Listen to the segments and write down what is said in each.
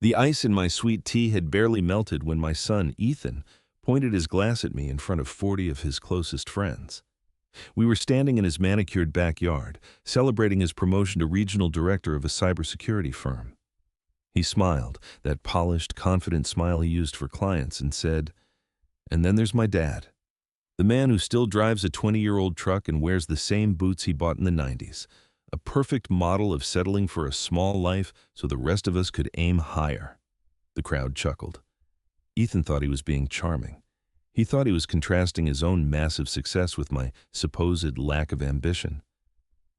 The ice in my sweet tea had barely melted when my son, Ethan, pointed his glass at me in front of 40 of his closest friends. We were standing in his manicured backyard, celebrating his promotion to regional director of a cybersecurity firm. He smiled, that polished, confident smile he used for clients, and said, "And then there's my dad. The man who still drives a 20-year-old truck and wears the same boots he bought in the 90s. A perfect model of settling for a small life so the rest of us could aim higher." The crowd chuckled. Ethan thought he was being charming. He thought he was contrasting his own massive success with my supposed lack of ambition.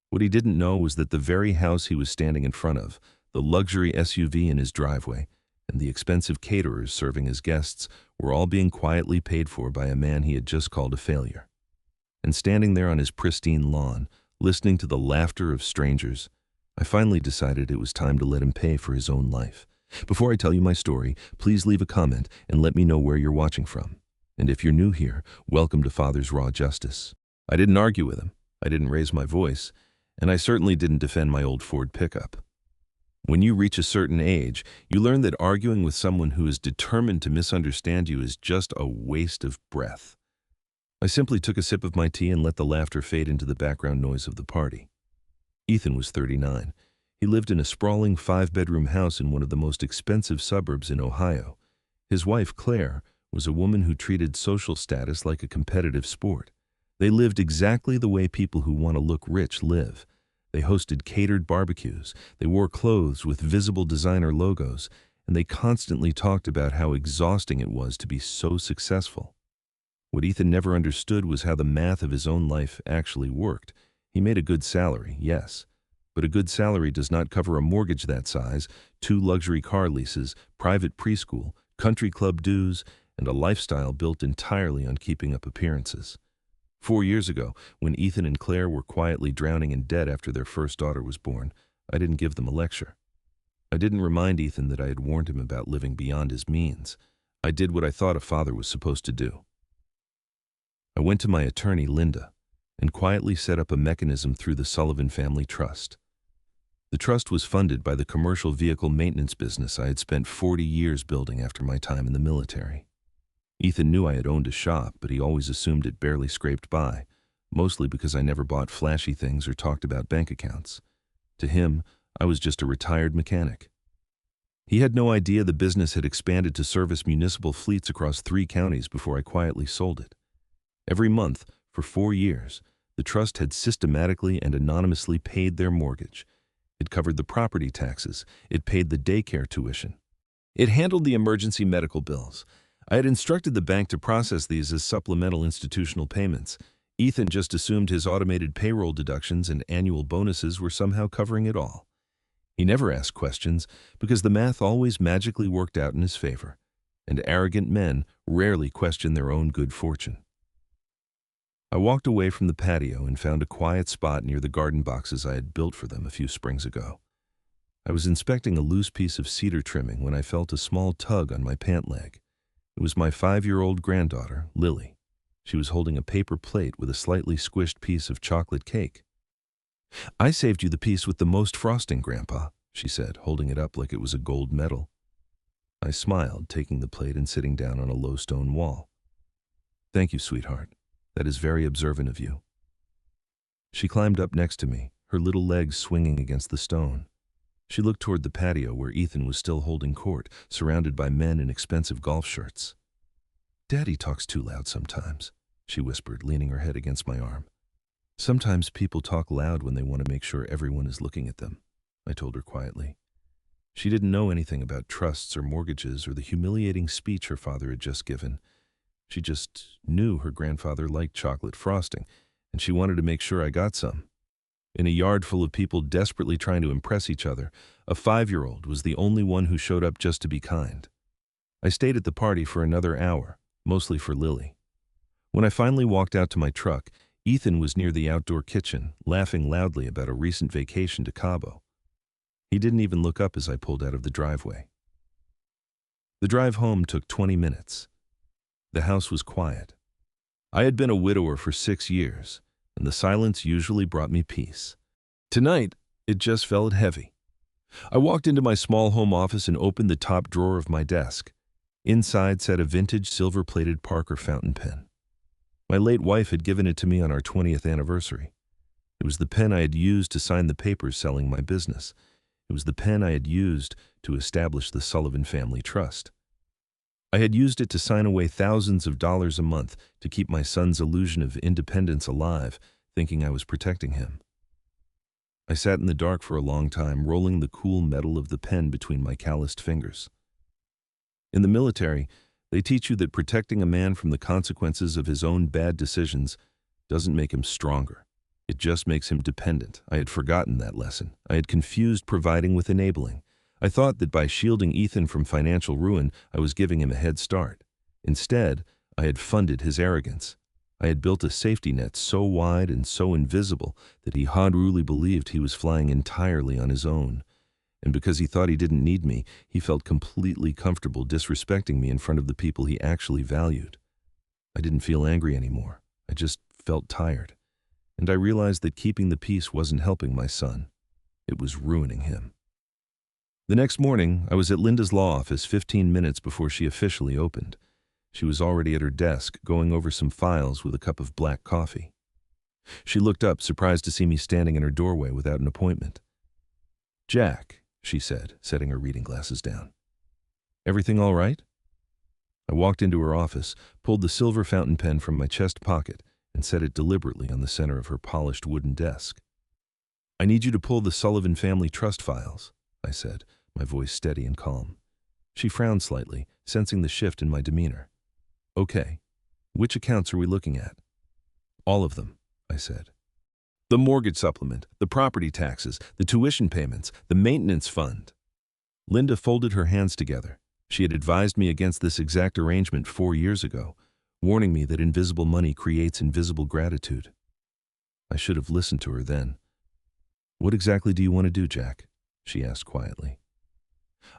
What he didn't know was that the very house he was standing in front of, the luxury SUV in his driveway, and the expensive caterers serving his guests were all being quietly paid for by a man he had just called a failure. And standing there on his pristine lawn, listening to the laughter of strangers, I finally decided it was time to let him pay for his own life. Before I tell you my story, please leave a comment and let me know where you're watching from. And if you're new here, welcome to Father's Raw Justice. I didn't argue with him, I didn't raise my voice, and I certainly didn't defend my old Ford pickup. When you reach a certain age, you learn that arguing with someone who is determined to misunderstand you is just a waste of breath. I simply took a sip of my tea and let the laughter fade into the background noise of the party. Ethan was 39. He lived in a sprawling 5-bedroom house in one of the most expensive suburbs in Ohio. His wife, Claire, was a woman who treated social status like a competitive sport. They lived exactly the way people who want to look rich live. They hosted catered barbecues, they wore clothes with visible designer logos, and they constantly talked about how exhausting it was to be so successful. What Ethan never understood was how the math of his own life actually worked. He made a good salary, yes, but a good salary does not cover a mortgage that size, 2 luxury car leases, private preschool, country club dues, and a lifestyle built entirely on keeping up appearances. 4 years ago, when Ethan and Claire were quietly drowning in debt after their first daughter was born, I didn't give them a lecture. I didn't remind Ethan that I had warned him about living beyond his means. I did what I thought a father was supposed to do. I went to my attorney, Linda, and quietly set up a mechanism through the Sullivan Family Trust. The trust was funded by the commercial vehicle maintenance business I had spent 40 years building after my time in the military. Ethan knew I had owned a shop, but he always assumed it barely scraped by, mostly because I never bought flashy things or talked about bank accounts. To him, I was just a retired mechanic. He had no idea the business had expanded to service municipal fleets across 3 counties before I quietly sold it. Every month, for 4 years, the trust had systematically and anonymously paid their mortgage. It covered the property taxes. It paid the daycare tuition. It handled the emergency medical bills. I had instructed the bank to process these as supplemental institutional payments. Ethan just assumed his automated payroll deductions and annual bonuses were somehow covering it all. He never asked questions because the math always magically worked out in his favor, and arrogant men rarely question their own good fortune. I walked away from the patio and found a quiet spot near the garden boxes I had built for them a few springs ago. I was inspecting a loose piece of cedar trimming when I felt a small tug on my pant leg. It was my 5-year-old granddaughter, Lily. She was holding a paper plate with a slightly squished piece of chocolate cake. "I saved you the piece with the most frosting, Grandpa," she said, holding it up like it was a gold medal. I smiled, taking the plate and sitting down on a low stone wall. "Thank you, sweetheart. That is very observant of you." She climbed up next to me, her little legs swinging against the stone. She looked toward the patio where Ethan was still holding court, surrounded by men in expensive golf shirts. "Daddy talks too loud sometimes," she whispered, leaning her head against my arm. "Sometimes people talk loud when they want to make sure everyone is looking at them," I told her quietly. She didn't know anything about trusts or mortgages or the humiliating speech her father had just given. She just knew her grandfather liked chocolate frosting, and she wanted to make sure I got some. In a yard full of people desperately trying to impress each other, a 5-year-old was the only one who showed up just to be kind. I stayed at the party for another hour, mostly for Lily. When I finally walked out to my truck, Ethan was near the outdoor kitchen, laughing loudly about a recent vacation to Cabo. He didn't even look up as I pulled out of the driveway. The drive home took 20 minutes. The house was quiet. I had been a widower for 6 years, and the silence usually brought me peace. Tonight, it just felt heavy. I walked into my small home office and opened the top drawer of my desk. Inside sat a vintage silver-plated Parker fountain pen. My late wife had given it to me on our 20th anniversary. It was the pen I had used to sign the papers selling my business. It was the pen I had used to establish the Sullivan Family Trust. I had used it to sign away thousands of dollars a month to keep my son's illusion of independence alive, thinking I was protecting him. I sat in the dark for a long time, rolling the cool metal of the pen between my calloused fingers. In the military, they teach you that protecting a man from the consequences of his own bad decisions doesn't make him stronger. It just makes him dependent. I had forgotten that lesson. I had confused providing with enabling. I thought that by shielding Ethan from financial ruin, I was giving him a head start. Instead, I had funded his arrogance. I had built a safety net so wide and so invisible that he truly believed he was flying entirely on his own. And because he thought he didn't need me, he felt completely comfortable disrespecting me in front of the people he actually valued. I didn't feel angry anymore. I just felt tired. And I realized that keeping the peace wasn't helping my son. It was ruining him. The next morning, I was at Linda's law office 15 minutes before she officially opened. She was already at her desk, going over some files with a cup of black coffee. She looked up, surprised to see me standing in her doorway without an appointment. "Jack," she said, setting her reading glasses down. "Everything all right?" I walked into her office, pulled the silver fountain pen from my chest pocket, and set it deliberately on the center of her polished wooden desk. "I need you to pull the Sullivan Family Trust files," I said, my voice steady and calm. She frowned slightly, sensing the shift in my demeanor. "Okay. Which accounts are we looking at?" "All of them," I said. "The mortgage supplement, the property taxes, the tuition payments, the maintenance fund." Linda folded her hands together. She had advised me against this exact arrangement 4 years ago, warning me that invisible money creates invisible gratitude. I should have listened to her then. "What exactly do you want to do, Jack?" she asked quietly.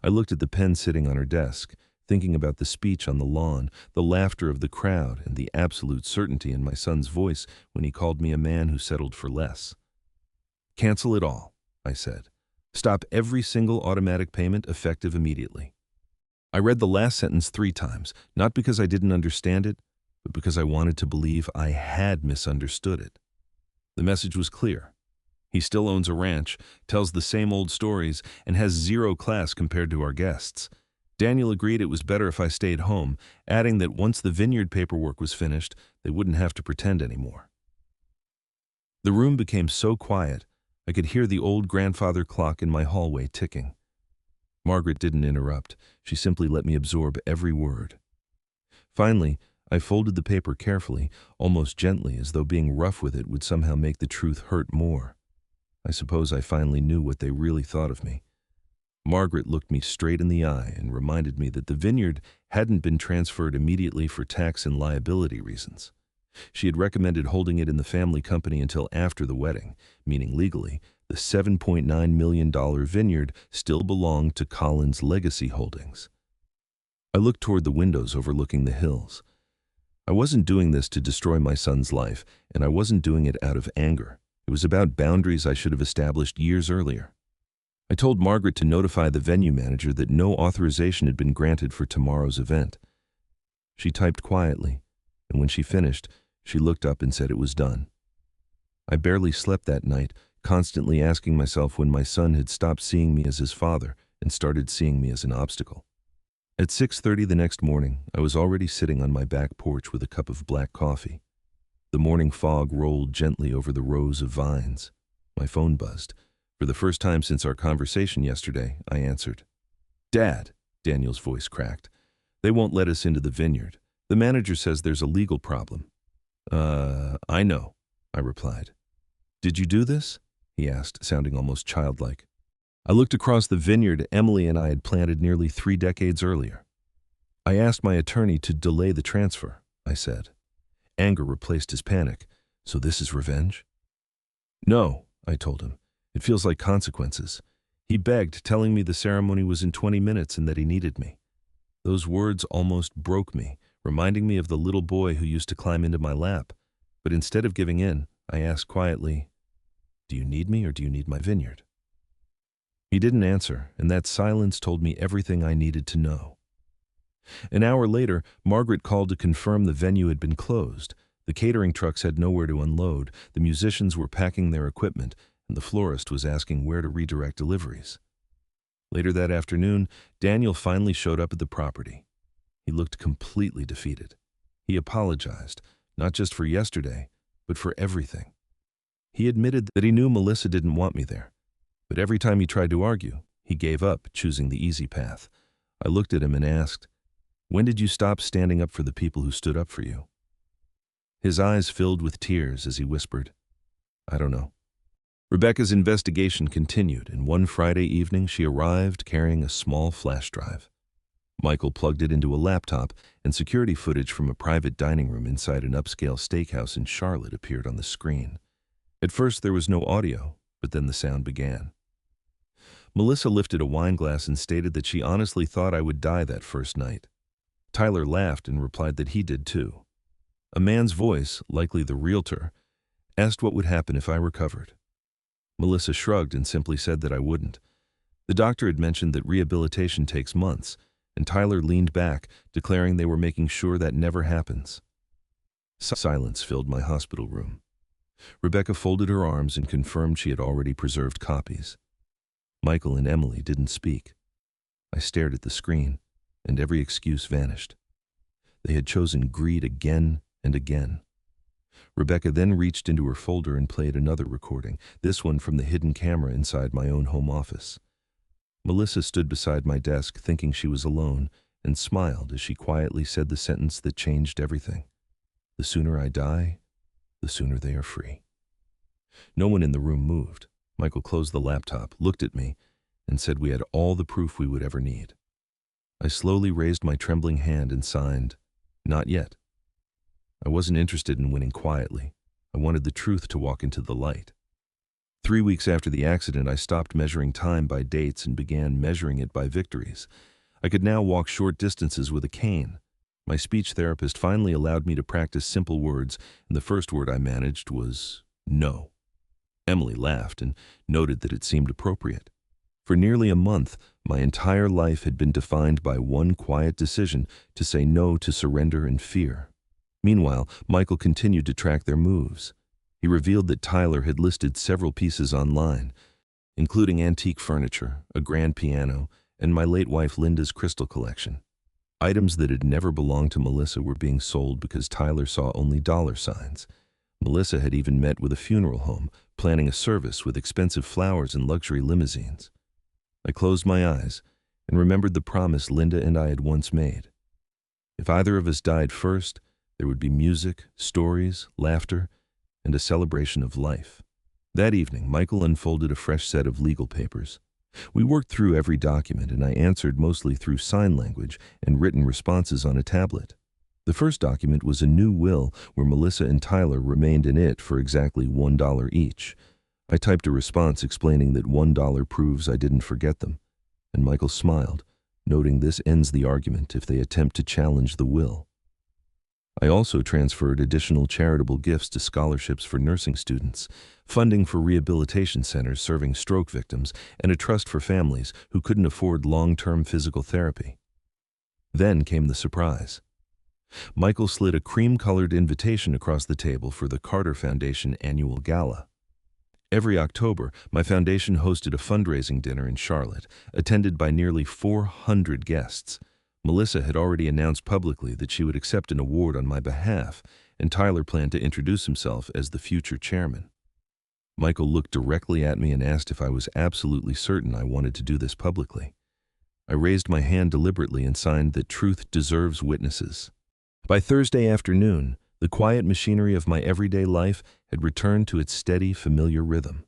I looked at the pen sitting on her desk, thinking about the speech on the lawn, the laughter of the crowd, and the absolute certainty in my son's voice when he called me a man who settled for less. "Cancel it all," I said. "Stop every single automatic payment effective immediately." I read the last sentence 3 times, not because I didn't understand it, but because I wanted to believe I had misunderstood it. The message was clear. He still owns a ranch, tells the same old stories, and has 0 class compared to our guests. Daniel agreed it was better if I stayed home, adding that once the vineyard paperwork was finished, they wouldn't have to pretend anymore. The room became so quiet, I could hear the old grandfather clock in my hallway ticking. Margaret didn't interrupt. She simply let me absorb every word. Finally, I folded the paper carefully, almost gently, as though being rough with it would somehow make the truth hurt more. I suppose I finally knew what they really thought of me. Margaret looked me straight in the eye and reminded me that the vineyard hadn't been transferred immediately for tax and liability reasons. She had recommended holding it in the family company until after the wedding, meaning legally, the $7.9 million vineyard still belonged to Colin's Legacy Holdings. I looked toward the windows overlooking the hills. I wasn't doing this to destroy my son's life, and I wasn't doing it out of anger. It was about boundaries I should have established years earlier. I told Margaret to notify the venue manager that no authorization had been granted for tomorrow's event. She typed quietly, and when she finished, she looked up and said it was done. I barely slept that night, constantly asking myself when my son had stopped seeing me as his father and started seeing me as an obstacle. At 6:30 the next morning, I was already sitting on my back porch with a cup of black coffee. The morning fog rolled gently over the rows of vines. My phone buzzed. For the first time since our conversation yesterday, I answered. "Dad," Daniel's voice cracked. "They won't let us into the vineyard. The manager says there's a legal problem." I know," I replied. "Did you do this?" he asked, sounding almost childlike. I looked across the vineyard Emily and I had planted nearly 3 decades earlier. "I asked my attorney to delay the transfer," I said. Anger replaced his panic. "So this is revenge?" "No," I told him. "It feels like consequences." He begged, telling me the ceremony was in 20 minutes and that he needed me. Those words almost broke me, reminding me of the little boy who used to climb into my lap. But instead of giving in, I asked quietly, "Do you need me or do you need my vineyard?" He didn't answer, and that silence told me everything I needed to know. An hour later, Margaret called to confirm the venue had been closed. The catering trucks had nowhere to unload, the musicians were packing their equipment, and the florist was asking where to redirect deliveries. Later that afternoon, Daniel finally showed up at the property. He looked completely defeated. He apologized, not just for yesterday, but for everything. He admitted that he knew Melissa didn't want me there, but every time he tried to argue, he gave up, choosing the easy path. I looked at him and asked, "When did you stop standing up for the people who stood up for you?" His eyes filled with tears as he whispered, "I don't know." Rebecca's investigation continued, and one Friday evening she arrived carrying a small flash drive. Michael plugged it into a laptop, and security footage from a private dining room inside an upscale steakhouse in Charlotte appeared on the screen. At first there was no audio, but then the sound began. Melissa lifted a wine glass and stated that she honestly thought I would die that first night. Tyler laughed and replied that he did too. A man's voice, likely the realtor, asked what would happen if I recovered. Melissa shrugged and simply said that I wouldn't. The doctor had mentioned that rehabilitation takes months, and Tyler leaned back, declaring they were making sure that never happens. Silence filled my hospital room. Rebecca folded her arms and confirmed she had already preserved copies. Michael and Emily didn't speak. I stared at the screen, and every excuse vanished. They had chosen greed again and again. Rebecca then reached into her folder and played another recording, this one from the hidden camera inside my own home office. Melissa stood beside my desk thinking she was alone and smiled as she quietly said the sentence that changed everything. "The sooner I die, the sooner they are free." No one in the room moved. Michael closed the laptop, looked at me, and said we had all the proof we would ever need. I slowly raised my trembling hand and signed, "Not yet." I wasn't interested in winning quietly. I wanted the truth to walk into the light. 3 weeks after the accident, I stopped measuring time by dates and began measuring it by victories. I could now walk short distances with a cane. My speech therapist finally allowed me to practice simple words, and the first word I managed was no. Emily laughed and noted that it seemed appropriate. For nearly a month, my entire life had been defined by one quiet decision to say no to surrender and fear. Meanwhile, Michael continued to track their moves. He revealed that Tyler had listed several pieces online, including antique furniture, a grand piano, and my late wife Linda's crystal collection. Items that had never belonged to Melissa were being sold because Tyler saw only dollar signs. Melissa had even met with a funeral home, planning a service with expensive flowers and luxury limousines. I closed my eyes and remembered the promise Linda and I had once made. If either of us died first, there would be music, stories, laughter, and a celebration of life. That evening, Michael unfolded a fresh set of legal papers. We worked through every document, and I answered mostly through sign language and written responses on a tablet. The first document was a new will where Melissa and Tyler remained in it for exactly $1 each. I typed a response explaining that $1 proves I didn't forget them, and Michael smiled, noting this ends the argument if they attempt to challenge the will. I also transferred additional charitable gifts to scholarships for nursing students, funding for rehabilitation centers serving stroke victims, and a trust for families who couldn't afford long-term physical therapy. Then came the surprise. Michael slid a cream-colored invitation across the table for the Carter Foundation annual gala. Every October, my foundation hosted a fundraising dinner in Charlotte, attended by nearly 400 guests. Melissa had already announced publicly that she would accept an award on my behalf, and Tyler planned to introduce himself as the future chairman. Michael looked directly at me and asked if I was absolutely certain I wanted to do this publicly. I raised my hand deliberately and signed that truth deserves witnesses. By Thursday afternoon, the quiet machinery of my everyday life had returned to its steady, familiar rhythm.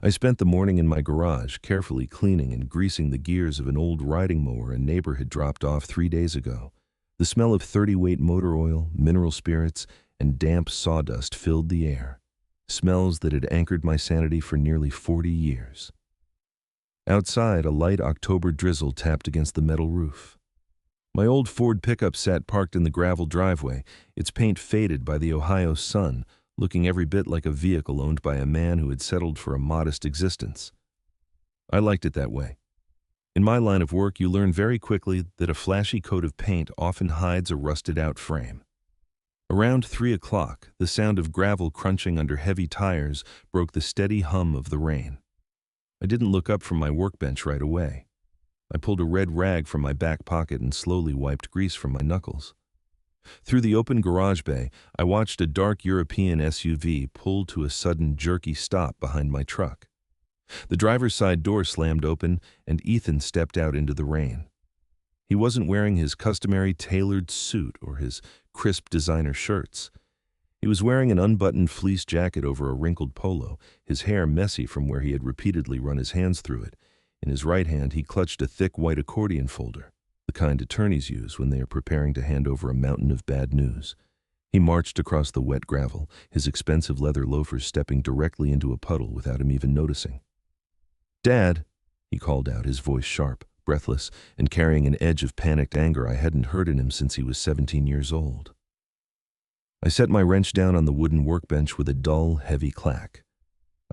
I spent the morning in my garage, carefully cleaning and greasing the gears of an old riding mower a neighbor had dropped off 3 days ago. The smell of 30-weight motor oil, mineral spirits, and damp sawdust filled the air, smells that had anchored my sanity for nearly 40 years. Outside, a light October drizzle tapped against the metal roof. My old Ford pickup sat parked in the gravel driveway, its paint faded by the Ohio sun, looking every bit like a vehicle owned by a man who had settled for a modest existence. I liked it that way. In my line of work, you learn very quickly that a flashy coat of paint often hides a rusted-out frame. Around 3 o'clock, the sound of gravel crunching under heavy tires broke the steady hum of the rain. I didn't look up from my workbench right away. I pulled a red rag from my back pocket and slowly wiped grease from my knuckles. Through the open garage bay, I watched a dark European SUV pull to a sudden jerky stop behind my truck. The driver's side door slammed open, and Ethan stepped out into the rain. He wasn't wearing his customary tailored suit or his crisp designer shirts. He was wearing an unbuttoned fleece jacket over a wrinkled polo, his hair messy from where he had repeatedly run his hands through it. In his right hand, he clutched a thick white accordion folder, the kind attorneys use when they are preparing to hand over a mountain of bad news. He marched across the wet gravel, his expensive leather loafers stepping directly into a puddle without him even noticing. "Dad," he called out, his voice sharp, breathless, and carrying an edge of panicked anger I hadn't heard in him since he was 17 years old. I set my wrench down on the wooden workbench with a dull, heavy clack.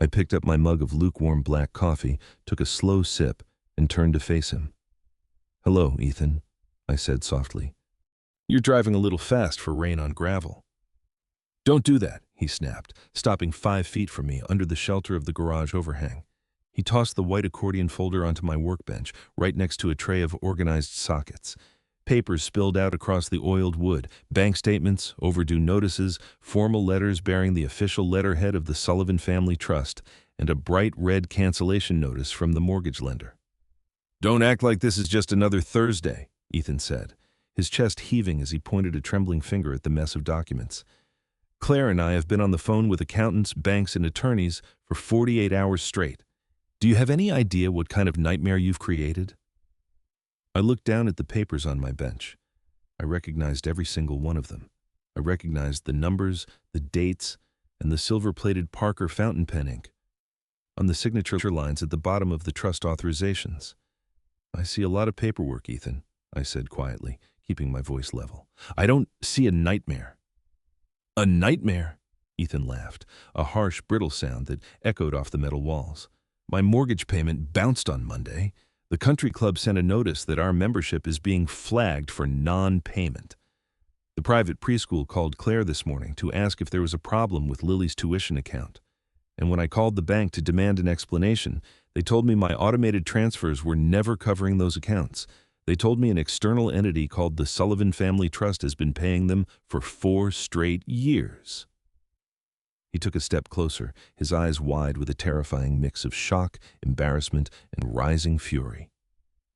I picked up my mug of lukewarm black coffee, took a slow sip, and turned to face him. "Hello, Ethan," I said softly. "You're driving a little fast for rain on gravel." "Don't do that," he snapped, stopping 5 feet from me under the shelter of the garage overhang. He tossed the white accordion folder onto my workbench, right next to a tray of organized sockets. Papers spilled out across the oiled wood, bank statements, overdue notices, formal letters bearing the official letterhead of the Sullivan Family Trust, and a bright red cancellation notice from the mortgage lender. "Don't act like this is just another Thursday," Ethan said, his chest heaving as he pointed a trembling finger at the mess of documents. "Claire and I have been on the phone with accountants, banks, and attorneys for 48 hours straight. Do you have any idea what kind of nightmare you've created?" I looked down at the papers on my bench. I recognized every single one of them. I recognized the numbers, the dates, and the silver-plated Parker fountain pen ink on the signature lines at the bottom of the trust authorizations. "I see a lot of paperwork, Ethan," I said quietly, keeping my voice level. "I don't see a nightmare." "A nightmare?" Ethan laughed, a harsh, brittle sound that echoed off the metal walls. "My mortgage payment bounced on Monday. The country club sent a notice that our membership is being flagged for non-payment. The private preschool called Claire this morning to ask if there was a problem with Lily's tuition account. And when I called the bank to demand an explanation, they told me my automated transfers were never covering those accounts. They told me an external entity called the Sullivan Family Trust has been paying them for 4 straight years." He took a step closer, his eyes wide with a terrifying mix of shock, embarrassment, and rising fury.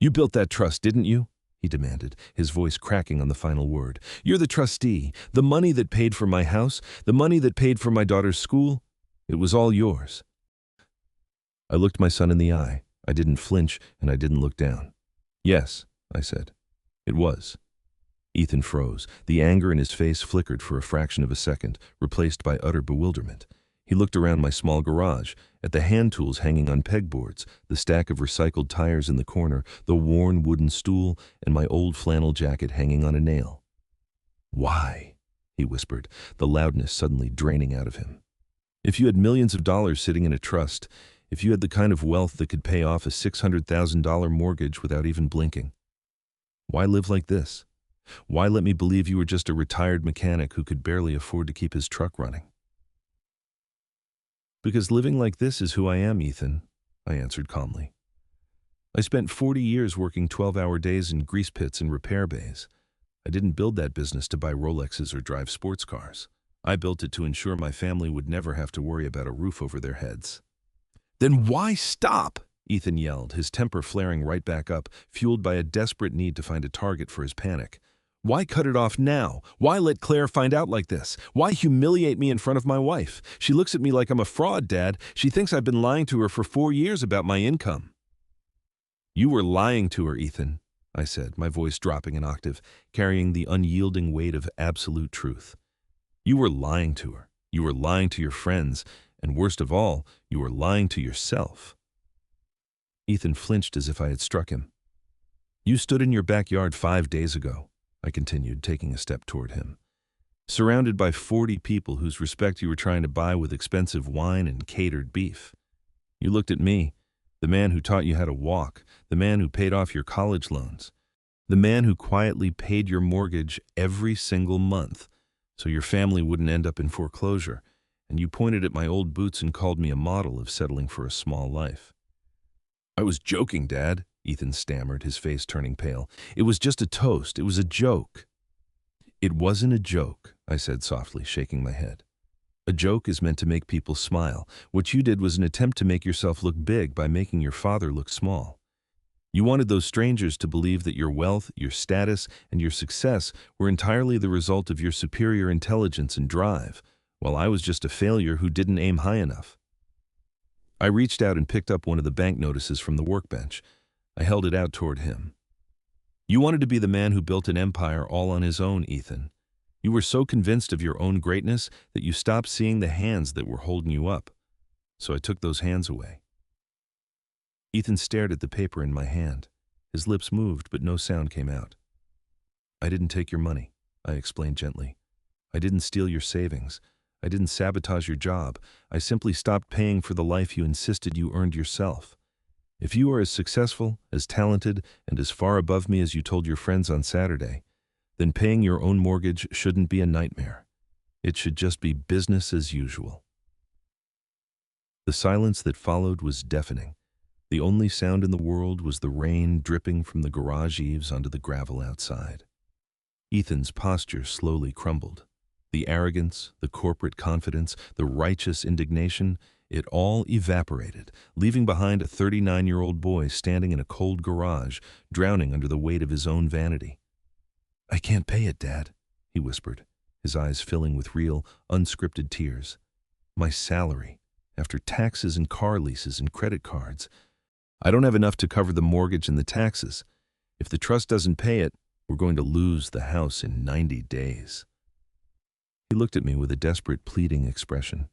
"You built that trust, didn't you?" he demanded, his voice cracking on the final word. "You're the trustee. The money that paid for my house, the money that paid for my daughter's school, it was all yours." I looked my son in the eye. I didn't flinch, and I didn't look down. "Yes," I said. "It was." Ethan froze. The anger in his face flickered for a fraction of a second, replaced by utter bewilderment. He looked around my small garage, at the hand tools hanging on pegboards, the stack of recycled tires in the corner, the worn wooden stool, and my old flannel jacket hanging on a nail. "Why?" he whispered, the loudness suddenly draining out of him. "If you had millions of dollars sitting in a trust, if you had the kind of wealth that could pay off a $600,000 mortgage without even blinking, why live like this? Why let me believe you were just a retired mechanic who could barely afford to keep his truck running?" "Because living like this is who I am, Ethan," I answered calmly. "I spent 40 years working 12-hour days in grease pits and repair bays. I didn't build that business to buy Rolexes or drive sports cars. I built it to ensure my family would never have to worry about a roof over their heads." "Then why stop?" Ethan yelled, his temper flaring right back up, fueled by a desperate need to find a target for his panic. "Why cut it off now? Why let Claire find out like this? Why humiliate me in front of my wife? She looks at me like I'm a fraud, Dad. She thinks I've been lying to her for 4 years about my income." "You were lying to her, Ethan," I said, my voice dropping an octave, carrying the unyielding weight of absolute truth. "You were lying to her. You were lying to your friends, and worst of all, you were lying to yourself." Ethan flinched as if I had struck him. "You stood in your backyard 5 days ago," I continued, taking a step toward him, "surrounded by 40 people whose respect you were trying to buy with expensive wine and catered beef. You looked at me, The man who taught you how to walk, the man who paid off your college loans, the man who quietly paid your mortgage every single month so your family wouldn't end up in foreclosure, and you pointed at my old boots and called me a model of settling for a small life. I was joking, Dad, Ethan stammered, his face turning pale. It was just a toast. It was a joke. It wasn't a joke, I said softly, shaking my head. A joke is meant to make people smile. What you did was an attempt to make yourself look big by making your father look small. You wanted those strangers to believe that your wealth, your status, and your success were entirely the result of your superior intelligence and drive, while I was just a failure who didn't aim high enough. I reached out and picked up one of the bank notices from the workbench. I held it out toward him. You wanted to be the man who built an empire all on his own, Ethan. You were so convinced of your own greatness that you stopped seeing the hands that were holding you up. So I took those hands away. Ethan stared at the paper in my hand. His lips moved, but no sound came out. I didn't take your money, I explained gently. I didn't steal your savings. I didn't sabotage your job. I simply stopped paying for the life you insisted you earned yourself. If you are as successful, as talented, and as far above me as you told your friends on Saturday, then paying your own mortgage shouldn't be a nightmare. It should just be business as usual. The silence that followed was deafening. The only sound in the world was the rain dripping from the garage eaves onto the gravel outside. Ethan's posture slowly crumbled. The arrogance, the corporate confidence, the righteous indignation, it all evaporated, leaving behind a 39-year-old boy standing in a cold garage, drowning under the weight of his own vanity. I can't pay it, Dad, he whispered, his eyes filling with real, unscripted tears. My salary, after taxes and car leases and credit cards. I don't have enough to cover the mortgage and the taxes. If the trust doesn't pay it, we're going to lose the house in 90 days. He looked at me with a desperate, pleading expression,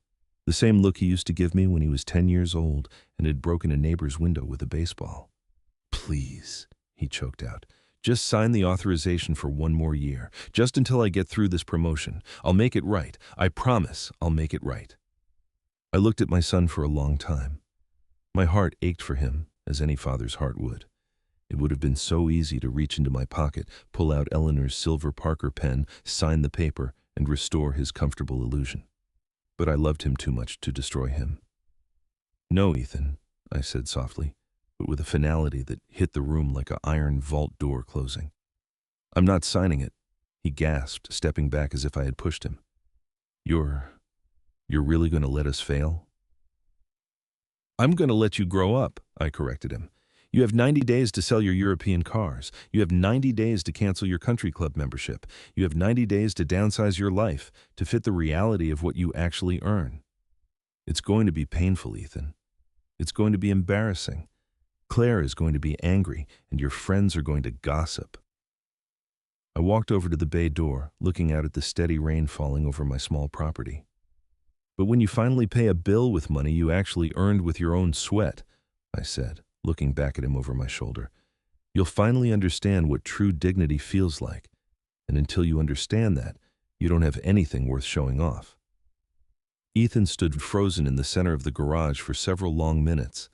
the same look he used to give me when he was 10 years old and had broken a neighbor's window with a baseball. Please, he choked out. Just sign the authorization for 1 more year, just until I get through this promotion. I'll make it right. I promise I'll make it right. I looked at my son for a long time. My heart ached for him, as any father's heart would. It would have been so easy to reach into my pocket, pull out Eleanor's silver Parker pen, sign the paper, and restore his comfortable illusion. But I loved him too much to destroy him. No, Ethan, I said softly, but with a finality that hit the room like an iron vault door closing. I'm not signing it, he gasped, stepping back as if I had pushed him. You're really going to let us fail? I'm going to let you grow up, I corrected him. You have 90 days to sell your European cars. You have 90 days to cancel your country club membership. You have 90 days to downsize your life to fit the reality of what you actually earn. It's going to be painful, Ethan. It's going to be embarrassing. Claire is going to be angry, and your friends are going to gossip. I walked over to the bay door, looking out at the steady rain falling over my small property. But when you finally pay a bill with money you actually earned with your own sweat, I said, looking back at him over my shoulder, you'll finally understand what true dignity feels like. And until you understand that, you don't have anything worth showing off. Ethan stood frozen in the center of the garage for several long minutes.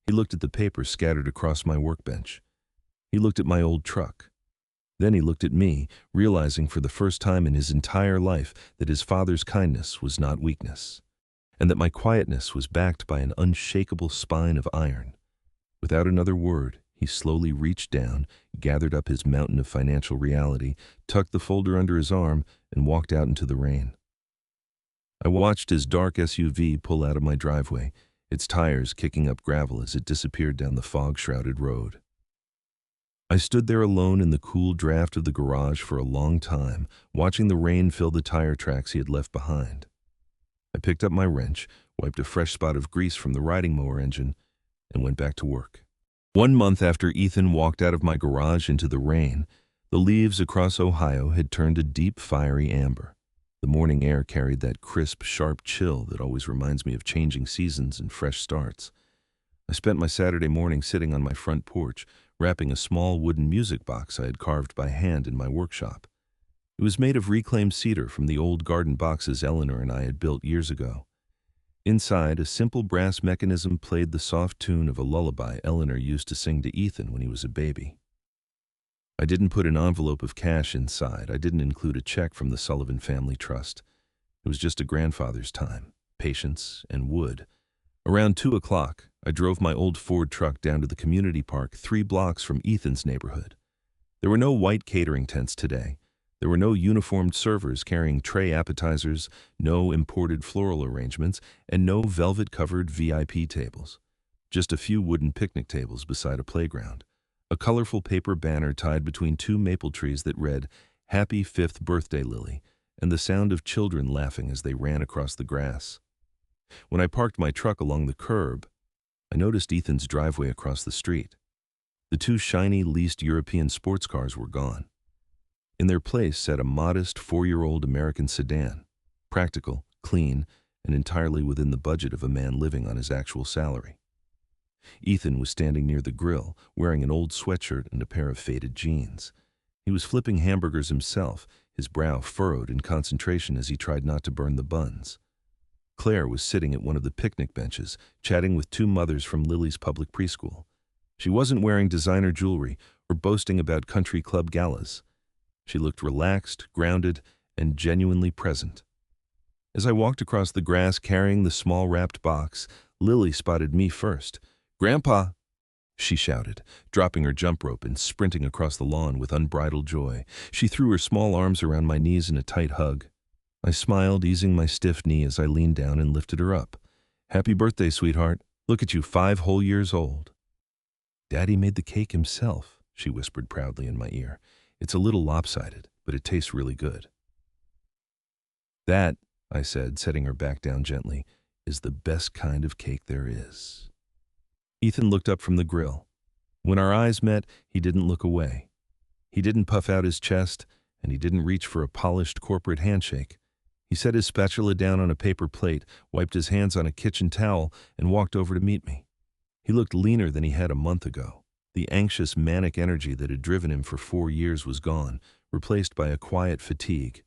He looked at the papers scattered across my workbench. He looked at my old truck. Then he looked at me, realizing for the first time in his entire life that his father's kindness was not weakness, and that my quietness was backed by an unshakable spine of iron. Without another word, he slowly reached down, gathered up his mountain of financial reality, tucked the folder under his arm, and walked out into the rain. I watched his dark SUV pull out of my driveway, its tires kicking up gravel as it disappeared down the fog-shrouded road. I stood there alone in the cool draft of the garage for a long time, watching the rain fill the tire tracks he had left behind. I picked up my wrench, wiped a fresh spot of grease from the riding mower engine, and went back to work. 1 month after Ethan walked out of my garage into the rain, the leaves across Ohio had turned a deep, fiery amber. The morning air carried that crisp, sharp chill that always reminds me of changing seasons and fresh starts. I spent my Saturday morning sitting on my front porch, wrapping a small wooden music box I had carved by hand in my workshop. It was made of reclaimed cedar from the old garden boxes Eleanor and I had built years ago. Inside, a simple brass mechanism played the soft tune of a lullaby Eleanor used to sing to Ethan when he was a baby. I didn't put an envelope of cash inside. I didn't include a check from the Sullivan Family Trust. It was just a grandfather's time, patience, and wood. Around 2 o'clock, I drove my old Ford truck down to the community park 3 blocks from Ethan's neighborhood. There were no white catering tents today. There were no uniformed servers carrying tray appetizers, no imported floral arrangements, and no velvet-covered VIP tables. Just a few wooden picnic tables beside a playground. A colorful paper banner tied between 2 maple trees that read, "Happy 5th Birthday, Lily," and the sound of children laughing as they ran across the grass. When I parked my truck along the curb, I noticed Ethan's driveway across the street. The 2 shiny, leased European sports cars were gone. In their place sat a modest 4-year-old American sedan, practical, clean, and entirely within the budget of a man living on his actual salary. Ethan was standing near the grill, wearing an old sweatshirt and a pair of faded jeans. He was flipping hamburgers himself, his brow furrowed in concentration as he tried not to burn the buns. Claire was sitting at one of the picnic benches, chatting with 2 mothers from Lily's public preschool. She wasn't wearing designer jewelry or boasting about country club galas. She looked relaxed, grounded, and genuinely present. As I walked across the grass carrying the small wrapped box, Lily spotted me first. "Grandpa!" she shouted, dropping her jump rope and sprinting across the lawn with unbridled joy. She threw her small arms around my knees in a tight hug. I smiled, easing my stiff knee as I leaned down and lifted her up. "Happy birthday, sweetheart. Look at you, 5 whole years old." "Daddy made the cake himself," she whispered proudly in my ear. "It's a little lopsided, but it tastes really good." "That," I said, setting her back down gently, "is the best kind of cake there is." Ethan looked up from the grill. When our eyes met, he didn't look away. He didn't puff out his chest, and he didn't reach for a polished corporate handshake. He set his spatula down on a paper plate, wiped his hands on a kitchen towel, and walked over to meet me. He looked leaner than he had a month ago. The anxious, manic energy that had driven him for 4 years was gone, replaced by a quiet fatigue,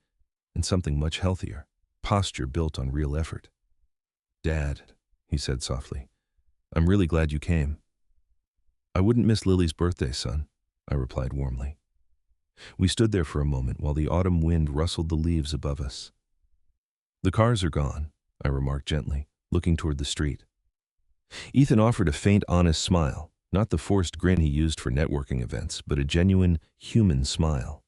and something much healthier, posture built on real effort. "Dad," he said softly, "I'm really glad you came." "I wouldn't miss Lily's birthday, son," I replied warmly. We stood there for a moment while the autumn wind rustled the leaves above us. "The cars are gone," I remarked gently, looking toward the street. Ethan offered a faint, honest smile, not the forced grin he used for networking events, but a genuine, human smile.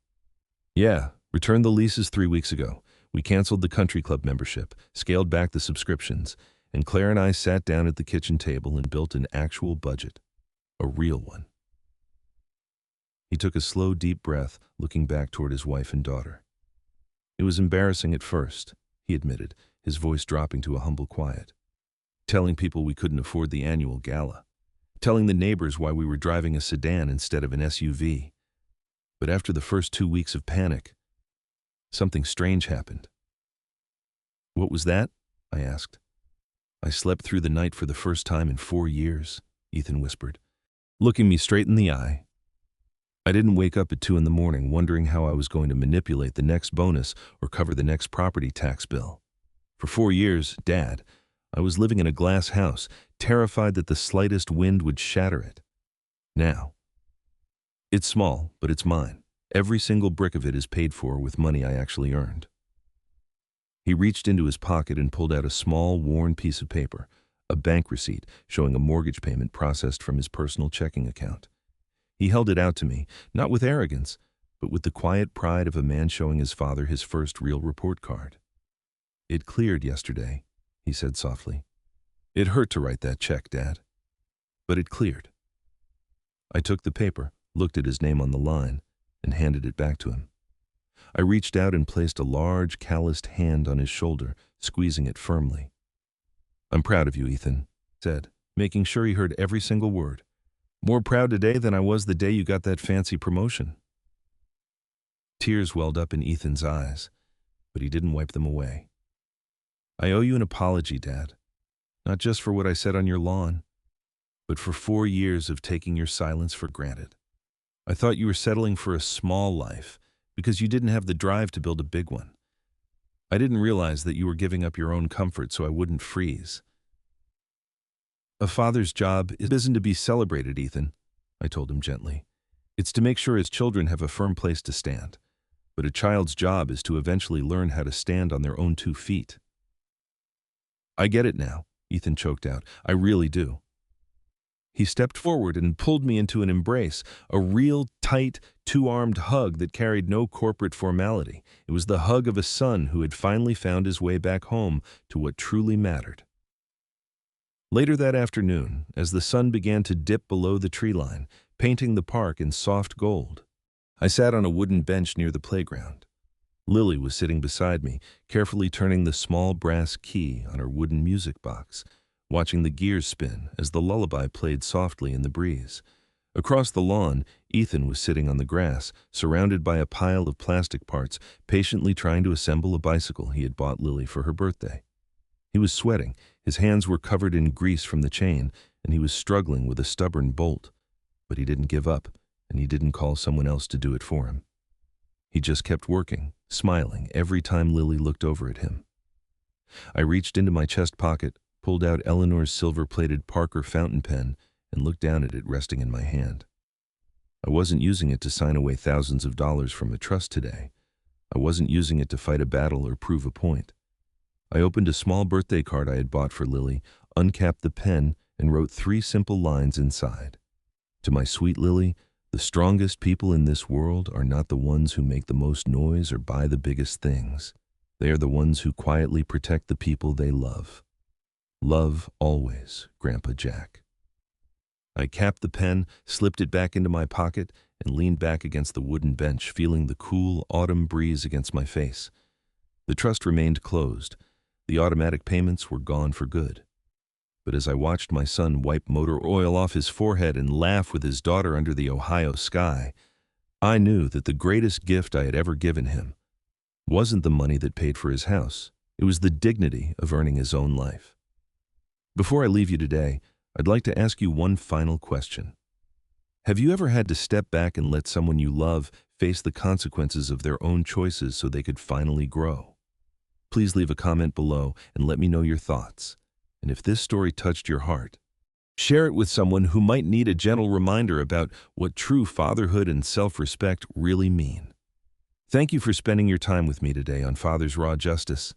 "Yeah, returned the leases 3 weeks ago. We canceled the country club membership, scaled back the subscriptions, and Claire and I sat down at the kitchen table and built an actual budget. A real one." He took a slow, deep breath, looking back toward his wife and daughter. "It was embarrassing at first," he admitted, his voice dropping to a humble quiet. "Telling people we couldn't afford the annual gala. Telling the neighbors why we were driving a sedan instead of an SUV. But after the first 2 weeks of panic, something strange happened." "What was that?" I asked. "I slept through the night for the first time in 4 years," Ethan whispered, looking me straight in the eye. "I didn't wake up at 2 in the morning wondering how I was going to manipulate the next bonus or cover the next property tax bill. For 4 years, Dad, I was living in a glass house, terrified that the slightest wind would shatter it. Now, it's small, but it's mine. Every single brick of it is paid for with money I actually earned." He reached into his pocket and pulled out a small, worn piece of paper, a bank receipt showing a mortgage payment processed from his personal checking account. He held it out to me, not with arrogance, but with the quiet pride of a man showing his father his first real report card. "It cleared yesterday," he said softly. "It hurt to write that check, Dad, but it cleared." I took the paper, looked at his name on the line, and handed it back to him. I reached out and placed a large, calloused hand on his shoulder, squeezing it firmly. "I'm proud of you, Ethan," he said, making sure he heard every single word. "More proud today than I was the day you got that fancy promotion." Tears welled up in Ethan's eyes, but he didn't wipe them away. "I owe you an apology, Dad, not just for what I said on your lawn, but for 4 years of taking your silence for granted. I thought you were settling for a small life because you didn't have the drive to build a big one. I didn't realize that you were giving up your own comfort so I wouldn't freeze. A father's job isn't to be celebrated, Ethan, I told him gently. It's to make sure his children have a firm place to stand. But a child's job is to eventually learn how to stand on their own 2 feet. I get it now, Ethan choked out. I really do. He stepped forward and pulled me into an embrace, a real, tight, two-armed hug that carried no corporate formality. It was the hug of a son who had finally found his way back home to what truly mattered. Later that afternoon, as the sun began to dip below the tree line, painting the park in soft gold, I sat on a wooden bench near the playground. Lily was sitting beside me, carefully turning the small brass key on her wooden music box, watching the gears spin as the lullaby played softly in the breeze. Across the lawn, Ethan was sitting on the grass, surrounded by a pile of plastic parts, patiently trying to assemble a bicycle he had bought Lily for her birthday. He was sweating, his hands were covered in grease from the chain, and he was struggling with a stubborn bolt. But he didn't give up, and he didn't call someone else to do it for him. He just kept working, smiling every time Lily looked over at him. I reached into my chest pocket, pulled out Eleanor's silver-plated Parker fountain pen, and looked down at it resting in my hand. I wasn't using it to sign away thousands of dollars from a trust today. I wasn't using it to fight a battle or prove a point. I opened a small birthday card I had bought for Lily, uncapped the pen, and wrote 3 simple lines inside. To my sweet Lily, the strongest people in this world are not the ones who make the most noise or buy the biggest things. They are the ones who quietly protect the people they love. Love always, Grandpa Jack. I capped the pen, slipped it back into my pocket, and leaned back against the wooden bench, feeling the cool autumn breeze against my face. The trust remained closed. The automatic payments were gone for good. But as I watched my son wipe motor oil off his forehead and laugh with his daughter under the Ohio sky, I knew that the greatest gift I had ever given him wasn't the money that paid for his house. It was the dignity of earning his own life. Before I leave you today, I'd like to ask you one final question. Have you ever had to step back and let someone you love face the consequences of their own choices so they could finally grow? Please leave a comment below and let me know your thoughts. And if this story touched your heart, share it with someone who might need a gentle reminder about what true fatherhood and self-respect really mean. Thank you for spending your time with me today on Father's Raw Justice.